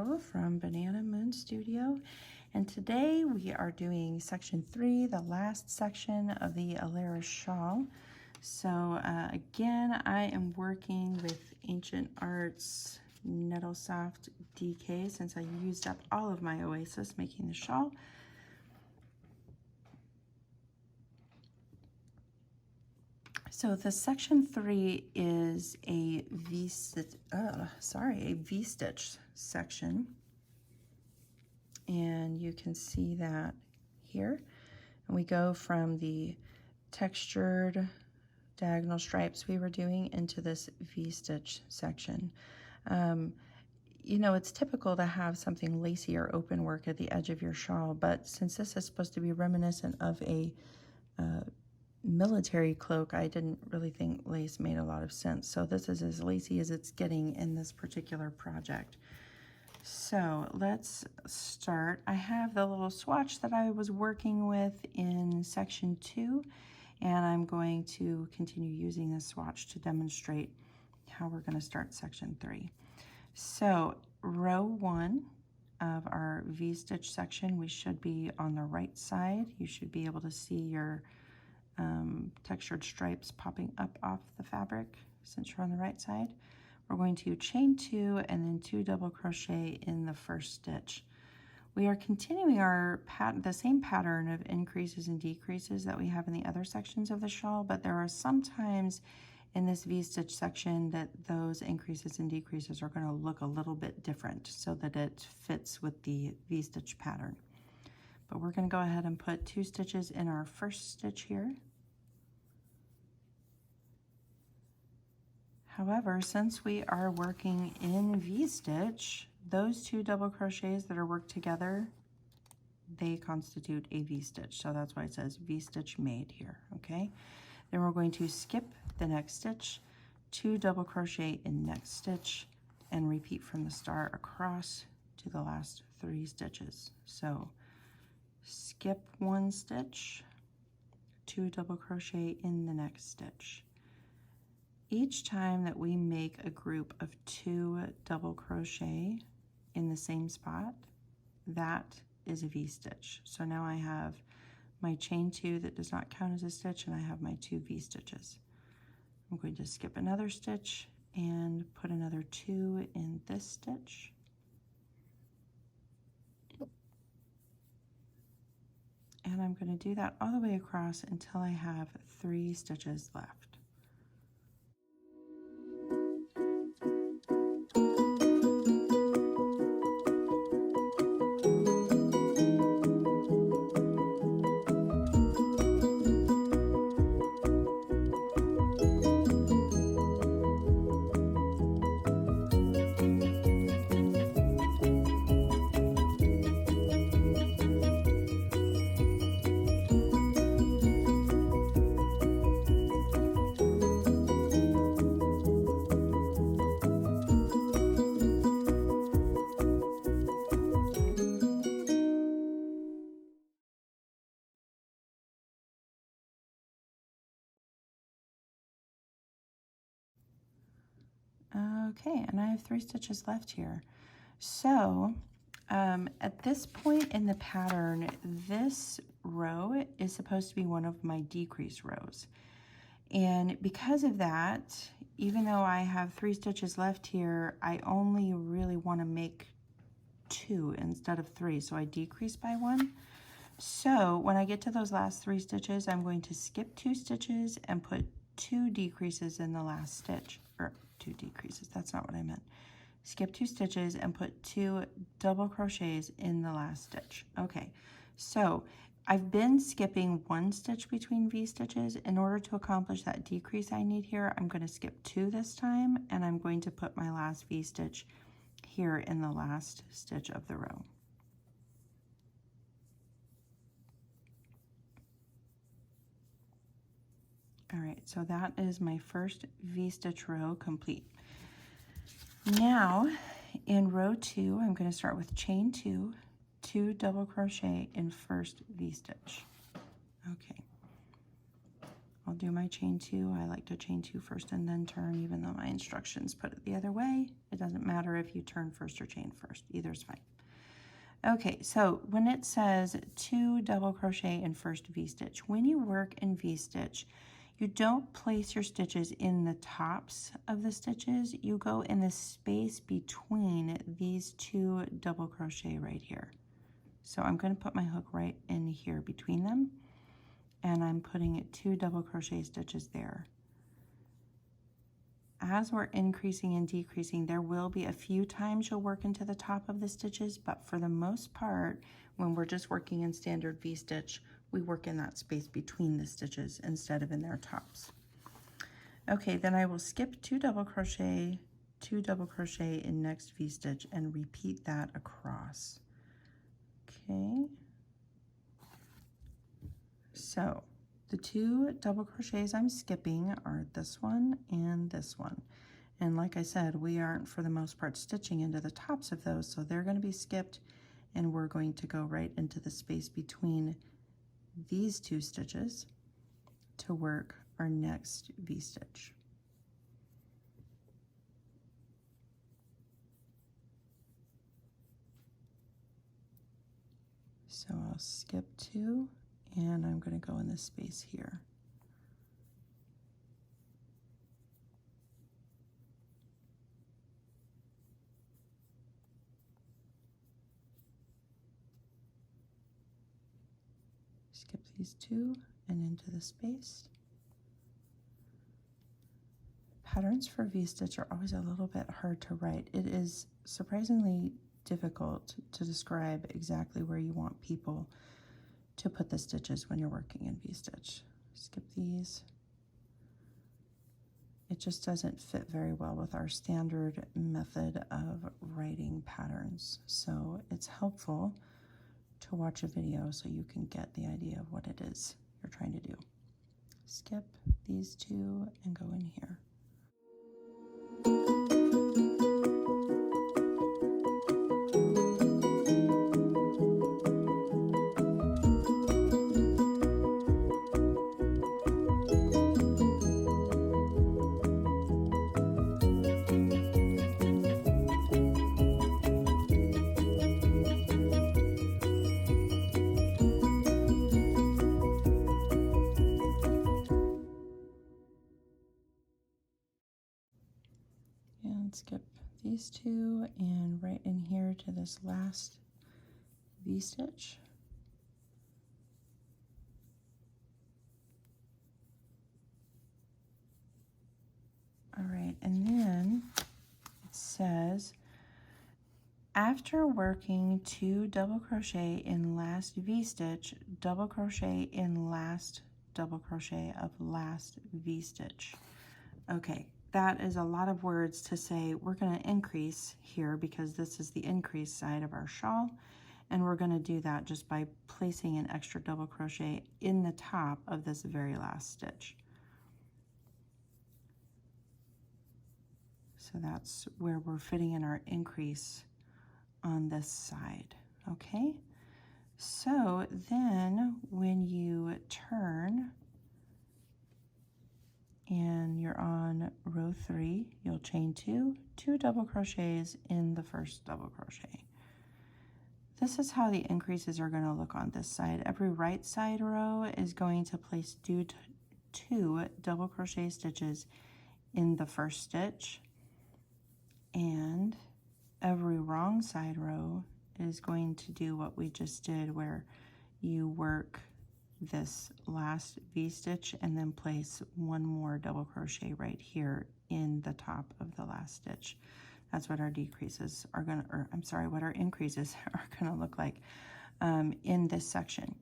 Carol from Banana Moon Studio, and today we are doing section 3, the last section of the Alera Shawl. So again, I am working with Ancient Arts Nettle Soft DK since I used up all of my Oasis making the shawl. So the section 3 is a V-stitch section, and you can see that here. And we go from the textured diagonal stripes we were doing into this V-stitch section. You know, it's typical to have something lacy or open work at the edge of your shawl, but since this is supposed to be reminiscent of a military cloak, I didn't really think lace made a lot of sense. So this is as lacy as it's getting in this particular project. So let's start. I have the little swatch that I was working with in section 2, and I'm going to continue using this swatch to demonstrate how we're going to start section 3. So row 1 of our V-stitch section, we should be on the right side. You should be able to see your textured stripes popping up off the fabric since you're on the right side. We're going to chain 2 and then 2 double crochet in the first stitch. We are continuing the same pattern of increases and decreases that we have in the other sections of the shawl, but there are some times in this V-stitch section that those increases and decreases are going to look a little bit different so that it fits with the V-stitch pattern. But we're going to go ahead and put 2 stitches in our first stitch here. However, since we are working in V-stitch, those 2 double crochets that are worked together, they constitute a V-stitch. So that's why it says V-stitch made here, okay? Then we're going to skip the next stitch, 2 double crochet in next stitch, and repeat from the start across to the last 3 stitches. So skip 1 stitch, 2 double crochet in the next stitch. Each time that we make a group of 2 double crochet in the same spot, that is a V-stitch. So now I have my chain 2 that does not count as a stitch, and I have my 2 V-stitches. I'm going to skip another stitch and put another 2 in this stitch. And I'm going to do that all the way across until I have 3 stitches left. Okay, and I have 3 stitches left here. So at this point in the pattern, this row is supposed to be one of my decrease rows. And because of that, even though I have 3 stitches left here, I only really want to make 2 instead of 3. So I decrease by 1. So when I get to those last 3 stitches, I'm going to skip 2 stitches and put 2 decreases in the last stitch. Or 2 decreases, that's not what I meant. Skip 2 stitches and put 2 double crochets in the last stitch. Okay, so I've been skipping 1 stitch between V-stitches. In order to accomplish that decrease I need here, I'm going to skip 2 this time, and I'm going to put my last V-stitch here in the last stitch of the row. All right, so that is my first V-stitch row complete. Now, in row 2, I'm going to start with chain 2, 2 double crochet in first V-stitch. Okay. I'll I'll do my chain 2. I like to chain 2 first and then turn, even though my instructions put it the other way. It doesn't matter if you turn first or chain first. Either is fine. Okay, so when it says 2 double crochet in first V-stitch, when you work in V-stitch, you don't place your stitches in the tops of the stitches. You go in the space between these 2 double crochet right here. So I'm going to put my hook right in here between them, and I'm putting 2 double crochet stitches there. As we're increasing and decreasing, there will be a few times you'll work into the top of the stitches, but for the most part, when we're just working in standard V-stitch, we work in that space between the stitches instead of in their tops. Okay, then I will skip 2 double crochet, 2 double crochet in next V-stitch and repeat that across. Okay. So the 2 double crochets I'm skipping are this one and this one. And like I said, we aren't for the most part stitching into the tops of those, so they're going to be skipped, and we're going to go right into the space between these 2 stitches to work our next V-stitch. So I'll skip 2, and I'm going to go in this space here. Skip these 2 and into the space. Patterns for V-stitch are always a little bit hard to write. It is surprisingly difficult to describe exactly where you want people to put the stitches when you're working in V-stitch. Skip these. It just doesn't fit very well with our standard method of writing patterns. So it's helpful to watch a video so you can get the idea of what it is you're trying to do. Skip these 2 and go in here. Skip these 2 and right in here to this last V-stitch. All right, and then it says, after working 2 double crochet in last V-stitch, double crochet in last double crochet of last V-stitch. Okay. That is a lot of words to say. We're going to increase here because this is the increase side of our shawl, and we're going to do that just by placing an extra double crochet in the top of this very last stitch. So that's where we're fitting in our increase on this side. Okay, so then when you turn and you're on row 3, you'll chain 2, 2 double crochets in the first double crochet. This is how the increases are going to look on this side. Every right side row is going to place 2 double crochet stitches in the first stitch, and every wrong side row is going to do what we just did, where you work this last V-stitch and then place 1 more double crochet right here in the top of the last stitch. That's what our decreases are going to, or I'm sorry, what our increases are going to look like in this section.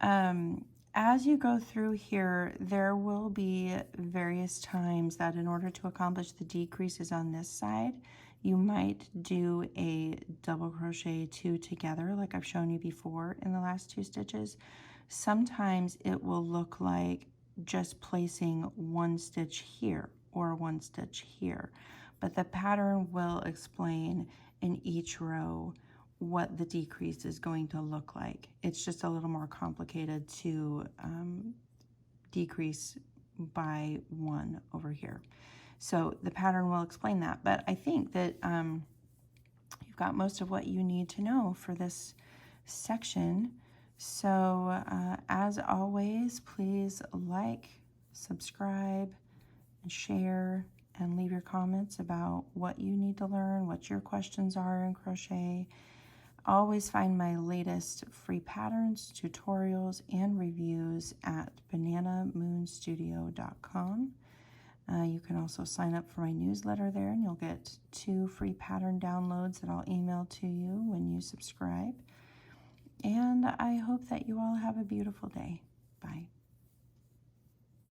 As you go through here, there will be various times that in order to accomplish the decreases on this side, you might do a double crochet 2 together, like I've shown you before in the last 2 stitches. Sometimes it will look like just placing 1 stitch here or 1 stitch here, but the pattern will explain in each row what the decrease is going to look like. It's just a little more complicated to decrease by 1 over here. So the pattern will explain that. But I think that you've got most of what you need to know for this section. So as always, please like, subscribe, and share, and leave your comments about what you need to learn, what your questions are in crochet. Always find my latest free patterns, tutorials, and reviews at bananamoonstudio.com. You can also sign up for my newsletter there, and you'll get 2 free pattern downloads that I'll email to you when you subscribe. And I hope that you all have a beautiful day. Bye.